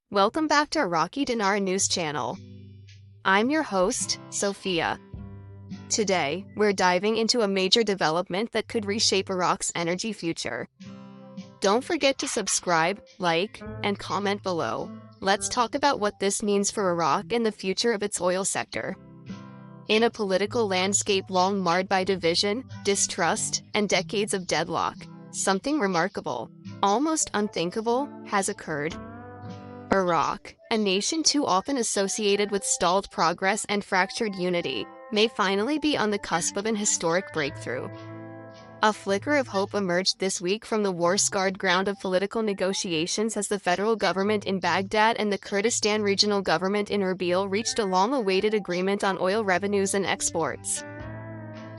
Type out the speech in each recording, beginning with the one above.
Welcome back to Iraqi Dinar News Channel. I'm your host, Sophia. Today, we're diving into a major development that could reshape Iraq's energy future. Don't forget to subscribe, like, and comment below. Let's talk about what this means for Iraq and the future of its oil sector. In a political landscape long marred by division, distrust, and decades of deadlock, something remarkable, almost unthinkable, has occurred. Iraq, a nation too often associated with stalled progress and fractured unity, may finally be on the cusp of an historic breakthrough. A flicker of hope emerged this week from the war-scarred ground of political negotiations as the federal government in Baghdad and the Kurdistan regional government in Erbil reached a long-awaited agreement on oil revenues and exports.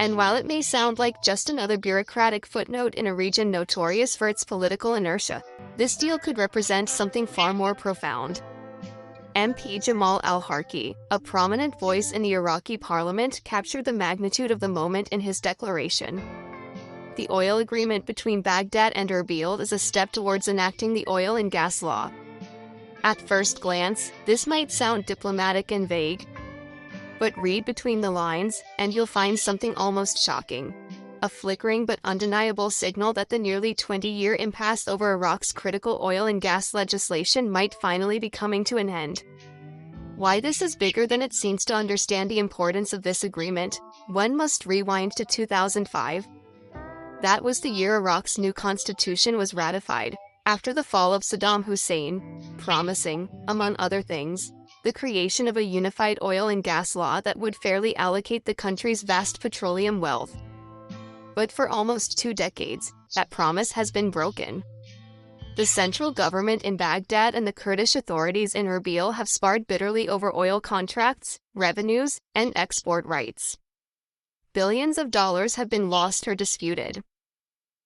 And while it may sound like just another bureaucratic footnote in a region notorious for its political inertia, this deal could represent something far more profound. MP Jamal al-Harki, a prominent voice in the Iraqi parliament, captured the magnitude of the moment in his declaration. The oil agreement between Baghdad and Erbil is a step towards enacting the oil and gas law. At first glance, this might sound diplomatic and vague, but read between the lines, and you'll find something almost shocking. A flickering but undeniable signal that the nearly 20-year impasse over Iraq's critical oil and gas legislation might finally be coming to an end. Why this is bigger than it seems. To understand the importance of this agreement, one must rewind to 2005. That was the year Iraq's new constitution was ratified, after the fall of Saddam Hussein, promising, among other things, the creation of a unified oil and gas law that would fairly allocate the country's vast petroleum wealth. But for almost 2 decades, that promise has been broken. The central government in Baghdad and the Kurdish authorities in Erbil have sparred bitterly over oil contracts, revenues, and export rights. Billions of dollars have been lost or disputed.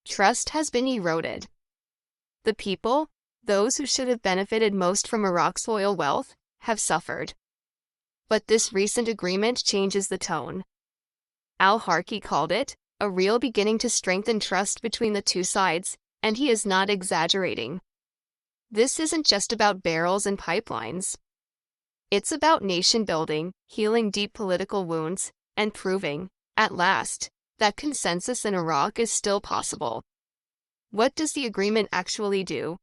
Trust has been eroded. The people, those who should have benefited most from Iraq's oil wealth, have suffered. But this recent agreement changes the tone. Al-Harki called it a real beginning to strengthen trust between the two sides, and he is not exaggerating. This isn't just about barrels and pipelines. It's about nation building, healing deep political wounds, and proving, at last, that consensus in Iraq is still possible. What does the agreement actually do?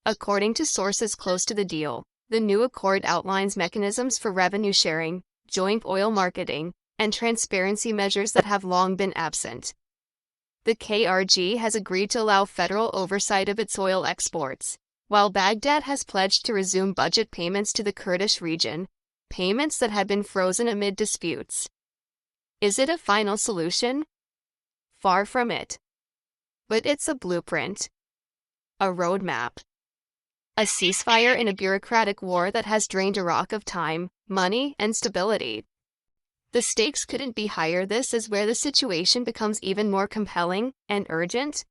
According to sources close to the deal, the new accord outlines mechanisms for revenue sharing, joint oil marketing, and transparency measures that have long been absent. The KRG has agreed to allow federal oversight of its oil exports, while Baghdad has pledged to resume budget payments to the Kurdish region, payments that had been frozen amid disputes. Is it a final solution? Far from it. But it's a blueprint. A roadmap. A ceasefire in a bureaucratic war that has drained Iraq of time, money, and stability. The stakes couldn't be higher. This is where the situation becomes even more compelling and urgent.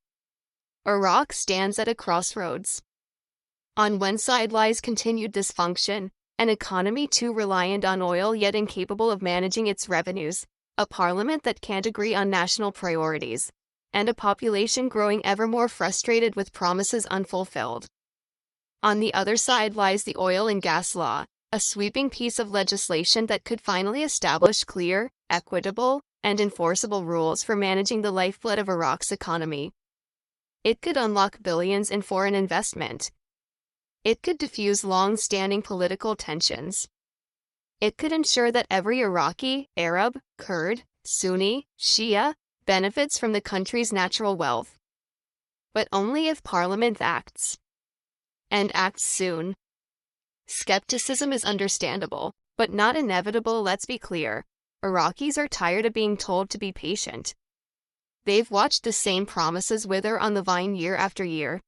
Iraq stands at a crossroads. On one side lies continued dysfunction, an economy too reliant on oil yet incapable of managing its revenues, a parliament that can't agree on national priorities, and a population growing ever more frustrated with promises unfulfilled. On the other side lies the oil and gas law, a sweeping piece of legislation that could finally establish clear, equitable, and enforceable rules for managing the lifeblood of Iraq's economy. It could unlock billions in foreign investment. It could diffuse long-standing political tensions. It could ensure that every Iraqi, Arab, Kurd, Sunni, Shia, benefits from the country's natural wealth. But only if Parliament acts. And acts soon. Skepticism is understandable, but not inevitable. Let's be clear. Iraqis are tired of being told to be patient. They've watched the same promises wither on the vine year after year.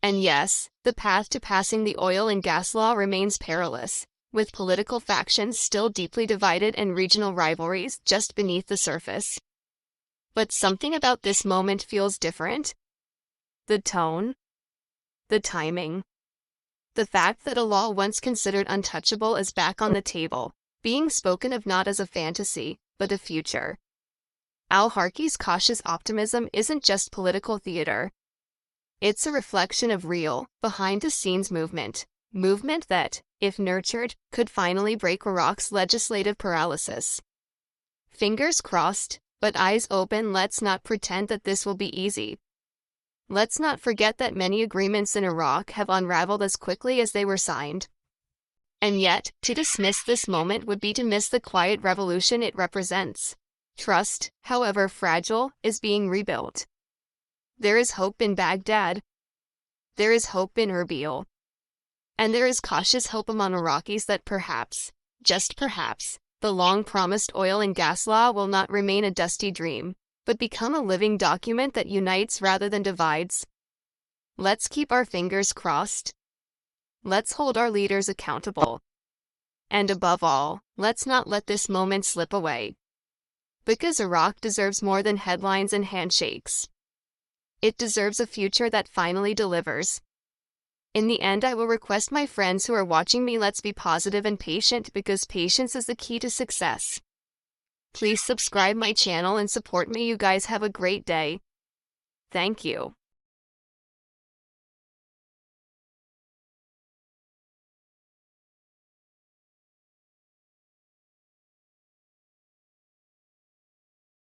And yes, the path to passing the oil and gas law remains perilous, with political factions still deeply divided and regional rivalries just beneath the surface. But something about this moment feels different. The tone. The timing. The fact that a law once considered untouchable is back on the table, being spoken of not as a fantasy, but a future. Al-Harki's cautious optimism isn't just political theater. It's a reflection of real, behind-the-scenes movement, Movement that, if nurtured, could finally break Iraq's legislative paralysis. Fingers crossed, but eyes open. Let's not pretend that this will be easy. Let's not forget that many agreements in Iraq have unraveled as quickly as they were signed. And yet, to dismiss this moment would be to miss the quiet revolution it represents. Trust, however fragile, is being rebuilt. There is hope in Baghdad. There is hope in Erbil. And there is cautious hope among Iraqis that perhaps, just perhaps, the long-promised oil and gas law will not remain a dusty dream, but become a living document that unites rather than divides. Let's keep our fingers crossed. Let's hold our leaders accountable. And above all, let's not let this moment slip away. Because Iraq deserves more than headlines and handshakes. It deserves a future that finally delivers. In the end, I will request my friends who are watching me, let's be positive and patient, because patience is the key to success. Please subscribe my channel and support me. You guys have a great day. Thank you.